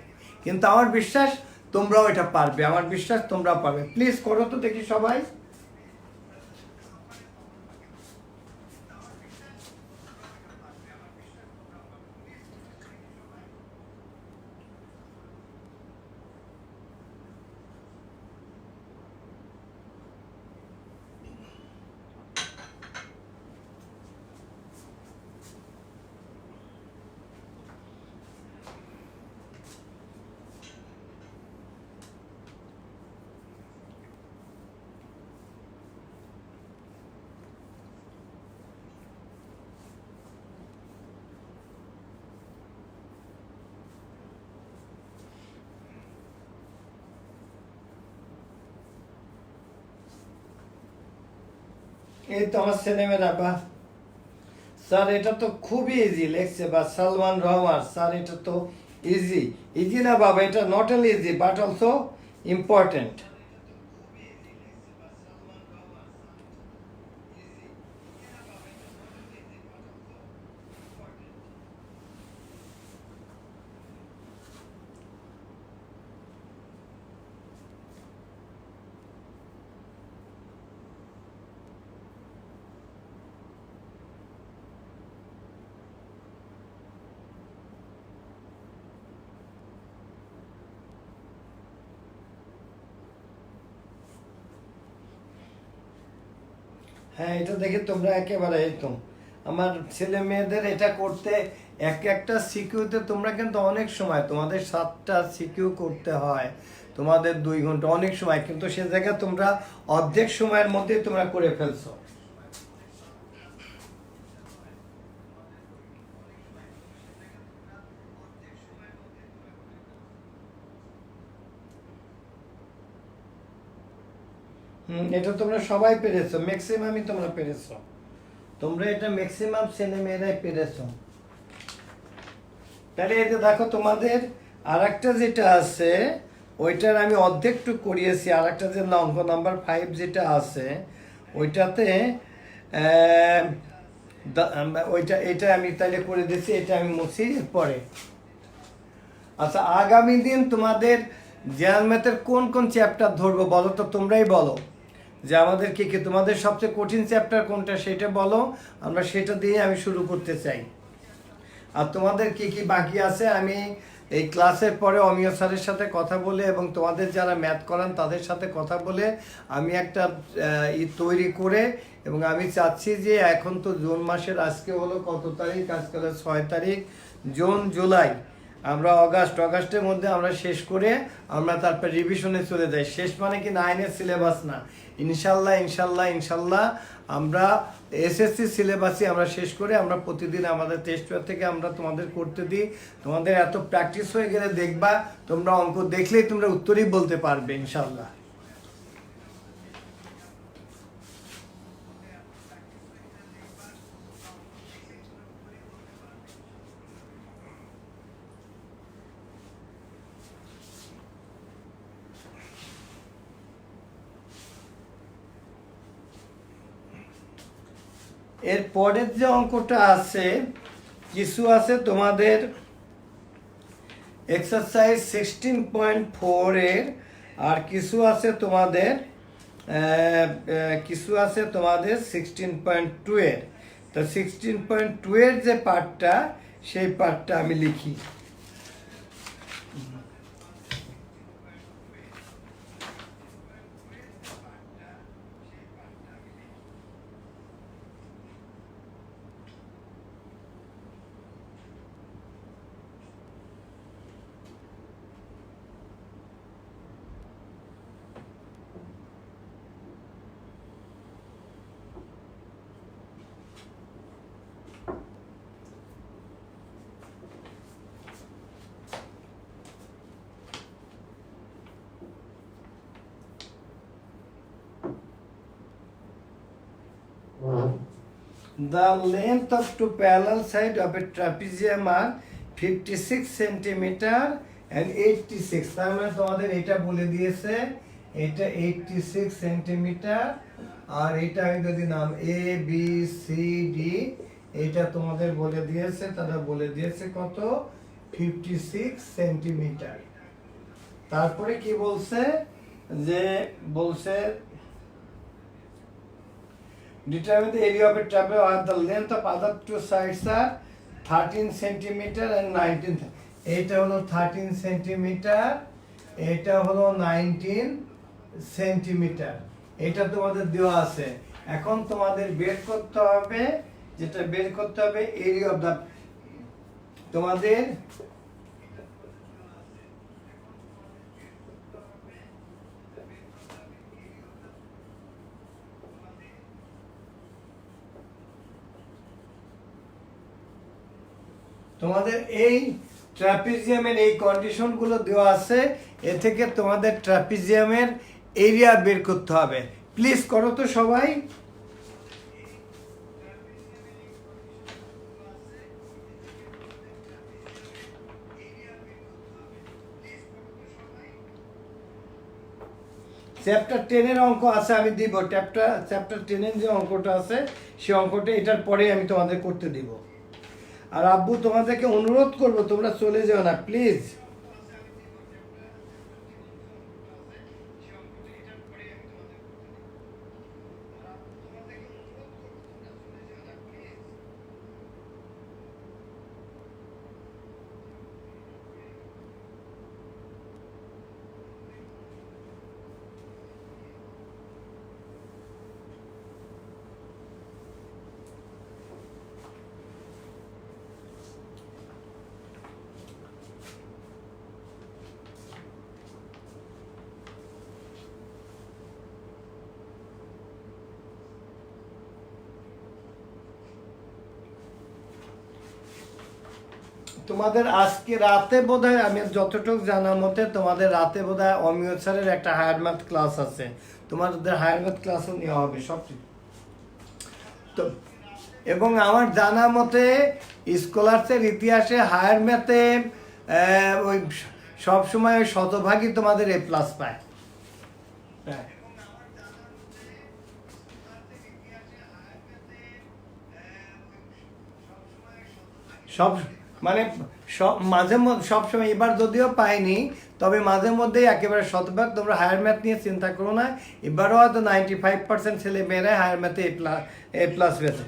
কিন্তু আমার বিশ্বাস তোমরাও এটা পারবে, আমার বিশ্বাস তোমরাও পারবে। প্লিজ করো তো দেখি সবাই। এই তো আমার ছেলেমেয়েরা, বা স্যার এটা তো খুবই ইজি লেখছে, বা সালমান রহমান স্যার এটা তো ইজি। ইজি না বাবা, এটা not only easy but also important. হ্যাঁ, এটা দেখে তোমরা একেবারে একদম, আমার ছেলে মেয়েদের এটা করতে একটা সিকিউতে তোমরা কিন্তু অনেক সময়, তোমাদের 7টা সিকিউ করতে হয়, তোমাদের 2 ঘন্টা অনেক সময়, কিন্তু সে জায়গায় তোমরা অর্ধেক সময়ের মধ্যে তোমরা করে ফেলছো। এটা তোমরা সবাই পেরেছো, ম্যাক্সিমামই তোমরা পেরেছো, তোমরা এটা ম্যাক্সিমাম ছেলে মেয়েরাই পেরেছো। তাহলে এই যে দেখো তোমাদের আরেকটা যেটা আছে ওইটার আমি অর্ধেকটুকু করিয়েছি, আরেকটা যে অঙ্ক নাম্বার 5 যেটা আছে ওইটাতে ওইটা এটা আমি তাহলে করে দিচ্ছি, এটা আমি মুছি পরে। আচ্ছা, আগামী দিন তোমাদের জিওমেট্রির কোন কোন চ্যাপ্টার ধরবো বলো তো, তোমরাই বলো। যে আমাদের কি কি তোমাদের সবচেয়ে কঠিন চ্যাপ্টার কোনটা সেটা বলো, আমরা সেটা দিয়ে আমি শুরু করতে চাই। আর তোমাদের কি কি বাকি আছে আমি এই ক্লাসের পরে অমিয় স্যারের সাথে কথা বলে এবং তোমাদের যারা ম্যাথ করান তাদের সাথে কথা বলে আমি একটা তৈরি করে, এবং আমি চাচ্ছি যে এখন তো জুন মাসের আজকে হলো কত তারিখ, আজকে হলো 6 তারিখ, জুন জুলাই, আমরা অগাস্টের মধ্যে আমরা শেষ করে আমরা তারপর রিভিশনে চলে যাই। শেষ মানে কি 9-এর সিলেবাস না, ইনশাল্লাহ আমরা এসএসসি সিলেবাসই আমরা শেষ করে আমরা প্রতিদিন আমাদের টেস্ট পেপার থেকে আমরা তোমাদের করতে দিই। তোমাদের এত প্র্যাকটিস হয়ে গেলে দেখবা তোমরা অঙ্ক দেখলেই তোমরা উত্তরই বলতে পারবে ইনশাল্লাহ। এর পরের যে অঙ্কটা আছে, কিছু আছে তোমাদের এক্সারসাইজ 16.4 এর, আর কিছু আছে তোমাদের 16.2 এর। তো 16.2 এর যে পার্টটা, সেই পার্টটা আমি লিখি। The length of two parallel sides of a trapezium are 56 centimeter and 86, তার মানে তোমাদের এটা বলে দিয়েছে, এটা 86 সেন্টিমিটার, আর এটা আমি যদি নাম এ বি সি ডি, এটা তোমাদের বলে দিয়েছে, তারা বলে দিয়েছে কত 56 সেন্টিমিটার। তারপরে কি বলছে, যে বলছে determine the area of a trapezoid or the length of other two sides are 13 centimeter and 19, এটা হলো 13 সেন্টিমিটার, এটা হলো 19 সেন্টিমিটার, এটা তোমাদের দেওয়া আছে। এখন তোমাদের বের করতে হবে, যেটা বের করতে হবে এরিয়া অফ দা, তোমাদের তোমাদের এই ট্রাপিজিয়ামের এই কন্ডিশনগুলো দেওয়া আছে, এ থেকে তোমাদের ট্রাপিজিয়ামের এরিয়া বের করতে হবে। প্লিজ করো তো সবাই। চ্যাপ্টার 10 এর অঙ্ক আছে, আমি দিব চ্যাপ্টার 10 এর যে অঙ্কটা আছে সেই অঙ্কটা এটার পরে আমি তোমাদের করতে দিব। আর আব্বু তোমাদেরকে অনুরোধ করব তোমরা চলে যেও না প্লিজ। তোমাদের আজকে রাতে বোধহয়, আমি যতটুকু জানা মতে তোমাদের রাতে বোধহয় অমিয় স্যারের একটা হায়ার ম্যাথ ক্লাস আছে, তোমাদের হায়ার ম্যাথ ক্লাসও নেওয়া হবে সব তো। এবং আমার জানা মতে স্কলার্সের ইতিহাসে হায়ার ম্যাথে ওই সবসময় ওই শতভাগই তোমাদের A+ পায়। সব মানে মাঝে মধ্যে সবসময়, এবার যদিও পাইনি, তবে মাঝে মধ্যেই একেবারে শতভাগ তোমরা হায়ার ম্যাথ নিয়ে চিন্তা করো না। এবারও হয়তো 95% ছেলে মেয়েরা হায়ার ম্যাথে এ প্লাস পেয়েছে।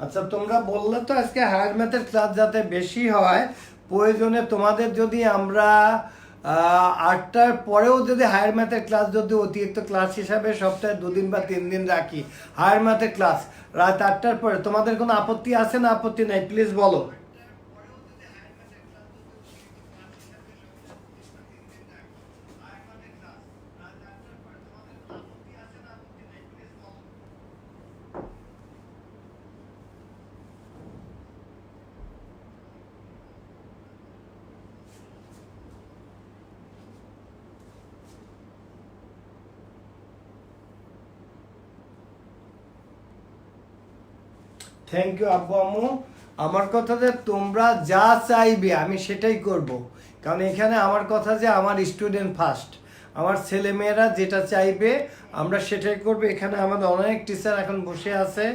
আচ্ছা, তোমরা বললে তো আজকে হায়ার ম্যাথের ক্লাস যাতে বেশি হয়, প্রয়োজনে তোমাদের যদি আমরা 8টার পরেও যদি হায়ার ম্যাথের ক্লাস যদি অতিরিক্ত ক্লাস হিসাবে সপ্তাহে 2 দিন বা 3 দিন রাখি, হায়ার ম্যাথের ক্লাস রাত 8টার পরে, তোমাদের কোনো আপত্তি আছে না? আপত্তি নাই, প্লিজ বলো। থ্যাংক ইউ আব্বু আম্মু। আমার কথা যে তোমরা যা চাইবে আমি সেটাই করব, কারণ এখানে আমার কথা যে আমার স্টুডেন্ট ফার্স্ট, আমার ছেলে মেয়েরা যেটা চাইবে আমরা সেটাই করব। এখানে আমাদের অনেক টিচার এখন বসে আছে,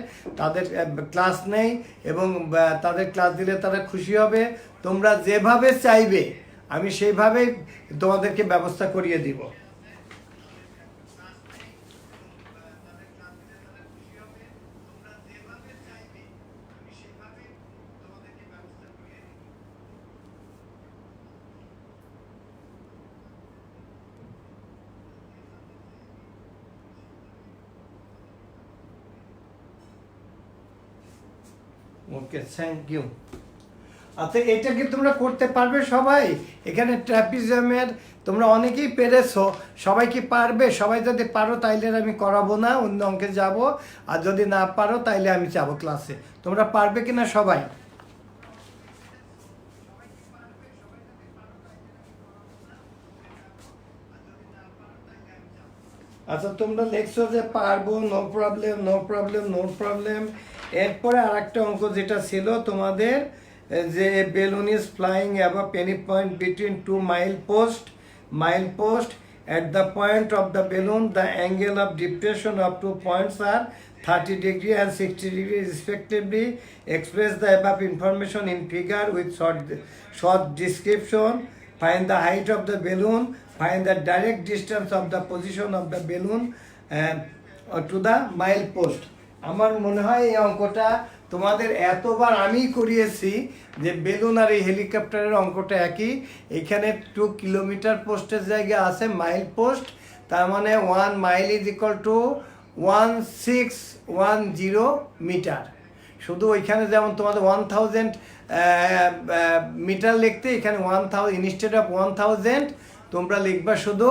তাদের ক্লাস নেই এবং তাদের ক্লাস দিলে তারা খুশি হবে। তোমরা যেভাবে চাইবে আমি সেইভাবেই তোমাদেরকে ব্যবস্থা করিয়ে দিব। ওকে, থ্যাংক ইউ। আচ্ছা, এটা কি তোমরা করতে পারবে সবাই? এখানে ট্র্যাপিজমের তোমরা অনেকেই পেরেছো, সবাই কি পারবে? সবাই যদি পারো তাইলে আমি করাবো না, অন্য অঙ্কে যাব। আর যদি না পারো তাইলে আমি যাবো ক্লাসে। তোমরা পারবে কিনা সবাই? আচ্ছা, তোমরা লিখছো যে পারবো, no problem, no problem, no problem. এরপরে আর একটা অঙ্ক যেটা ছিল তোমাদের, যে balloon is flying above any point between 2 mile post at the point of the balloon the angle of depression of 2 points are 30 degree and 60 degree respectively. Express the above information in figure with short description. Find the height of the balloon. Find the direct distance of the position of the balloon to the mile post. আমার মনে হয় এই অঙ্কটা তোমাদের এতবার আমি করিয়েছি যে বেলুন আর এই হেলিকপ্টারের অঙ্কটা একই। এখানে 2 কিলোমিটার পোস্টের জায়গায় আছে মাইল পোস্ট, তার মানে 1 mile is equal to 1610 metre. শুধু ওইখানে যেমন তোমাদের 1000 মিটার লিখতে, এখানে 1000 ইনস্টেড অফ 1000 তোমরা লিখবা শুধু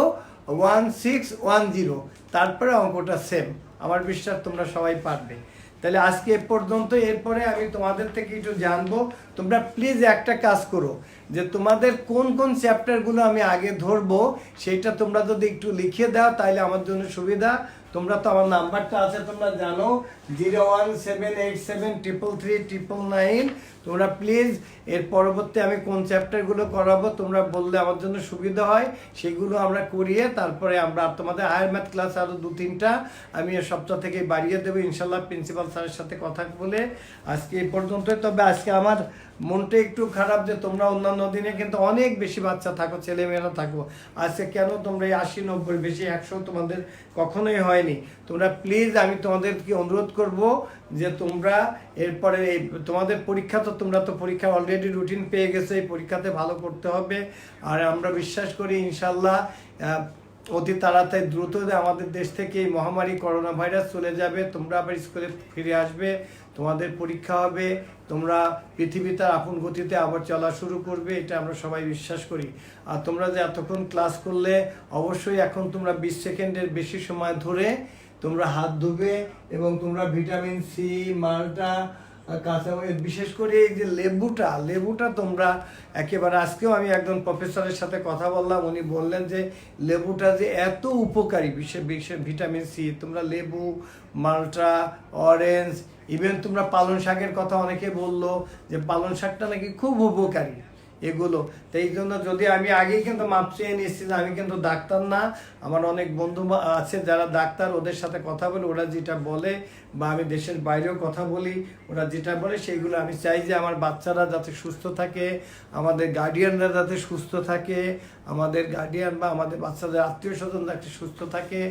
1610, তারপরে অঙ্কটা সেম। আমার বিশ্বাস তোমরা সবাই পারবে। তাহলে আজকে এ পর্যন্ত। এরপরে আমি তোমাদের থেকে একটু জানবো, তোমরা প্লিজ একটা কাজ করো, যে তোমাদের কোন কোন চ্যাপ্টারগুলো আমি আগে ধরবো সেইটা তোমরা যদি একটু লিখে দাও তাহলে আমার জন্য সুবিধা। তোমরা তো আমার নাম্বারটা আছে তোমরা জানো, 01787333999। তোমরা প্লিজ এর পরবর্তী আমি কোন চ্যাপ্টারগুলো করাবো তোমরা বললে আমার জন্য সুবিধা হয়, সেগুলো আমরা করিয়ে তারপরে আমরা তোমাদের হায়ার ম্যাথ ক্লাস আরও 2-3টা আমি এর সপ্তাহ থেকে বাড়িয়ে দেবো ইনশাল্লাহ, প্রিন্সিপাল স্যারের সাথে কথা বলে। আজকে এই পর্যন্তই। তবে আজকে আমার মনটা একটু খারাপ যে তোমরা অন্যান্য দিনে কিন্তু অনেক বেশি বাচ্চা থাকো, ছেলেমেয়েরা থাকো। আজকে কেন তোমরা এই 80-90 বেশি 100 তোমাদের কখনোই হয়নি। তোমরা প্লিজ, আমি তোমাদেরকে অনুরোধ করব যে তোমরা এরপরে এই তোমাদের পরীক্ষা তো তোমরা তো পরীক্ষা অলরেডি রুটিন পেয়ে গেছো, এই পরীক্ষাতে ভালো করতে হবে। আর আমরা বিশ্বাস করি ইনশাল্লাহ অতি তাড়াতাড়ি দ্রুত আমাদের দেশ থেকে এই মহামারী করোনা ভাইরাস চলে যাবে, তোমরা আবার স্কুলে ফিরে আসবে। তোমাদের পরীক্ষা হবে, তোমরা পৃথিবীতে আপন গতিতে আবার চলা শুরু করবে, এটা আমরা সবাই বিশ্বাস করি। আর তোমরা যে এতক্ষণ ক্লাস করলে, অবশ্যই এখন তোমরা 20 সেকেন্ডের বেশি সময় ধরে তোমরা হাত ধুবে এবং তোমরা ভিটামিন সি, মাল্টা, কাঁচা বিশেষ করে এই যে লেবুটা তোমরা একেবারে, আজকেও আমি একজন প্রফেসরের সাথে কথা বললাম, উনি বললেন যে লেবুটা যে এত উপকারী, বিশেষ ভিটামিন সি, তোমরা লেবু, মাল্টা, অরেঞ্জ, ইভেন তোমরা পালং শাকের কথা অনেকে বললো যে পালং শাকটা নাকি খুব উপকারী এগুলো। তো এই জন্য, যদি আমি আগেই কিন্তু মাপ চেয়ে নিচ্ছি যে আমি কিন্তু ডাক্তার না, আমার অনেক বন্ধু আছে যারা ডাক্তার, ওদের সাথে কথা বলে ওরা যেটা বলে, বা আমি দেশের বাইরেও কথা বলি, ওরা যেটা বলে সেইগুলো আমি চাই যে আমার বাচ্চারা যাতে সুস্থ থাকে, আমাদের গার্ডিয়ানরা যাতে সুস্থ থাকে, আমাদের গার্ডিয়ান বা আমাদের বাচ্চাদের আত্মীয় স্বজন যাতে সুস্থ থাকে,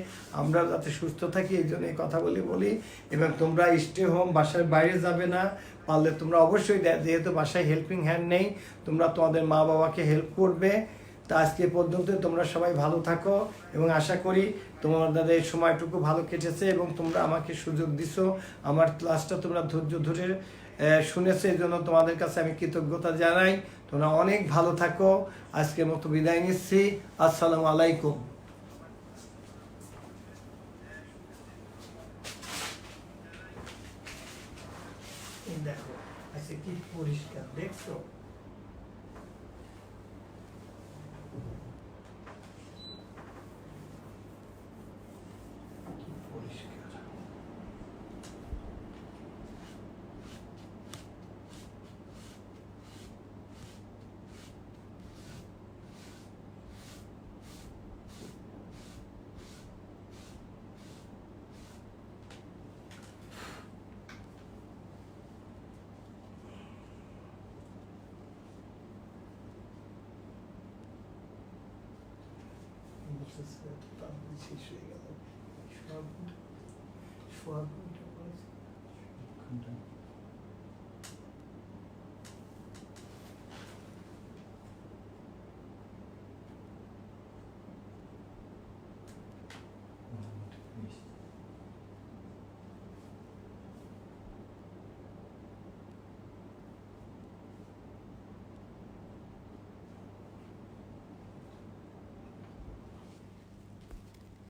আমরা যাতে সুস্থ থাকি, এই জন্য এই কথা বলি। এবং তোমরা স্টে হোম, বাসার বাইরে যাবে না, পারলে তোমরা অবশ্যই, যেহেতু বাসায় হেল্পিং হ্যান্ড নেই, তোমরা তোমাদের মা বাবাকে হেল্প করবে। তা আজকে পর্যন্ত তোমরা সবাই ভালো থাকো, এবং আশা করি তোমাদের এই সময়টুকু ভালো কেটেছে এবং তোমরা আমাকে সুযোগ দিছো, আমার ক্লাসটা তোমরা ধৈর্য ধরে শুনেছো, এই জন্য তোমাদের কাছে আমি কৃতজ্ঞতা জানাই। তোমরা অনেক ভালো থাকো, আজকের মতো বিদায় নিচ্ছি। আসসালামু আলাইকুম। দেখো আজকে কি পরিষ্কার, দেখছো? কি পরিষ্কার। শেষ হয়ে গেল সব।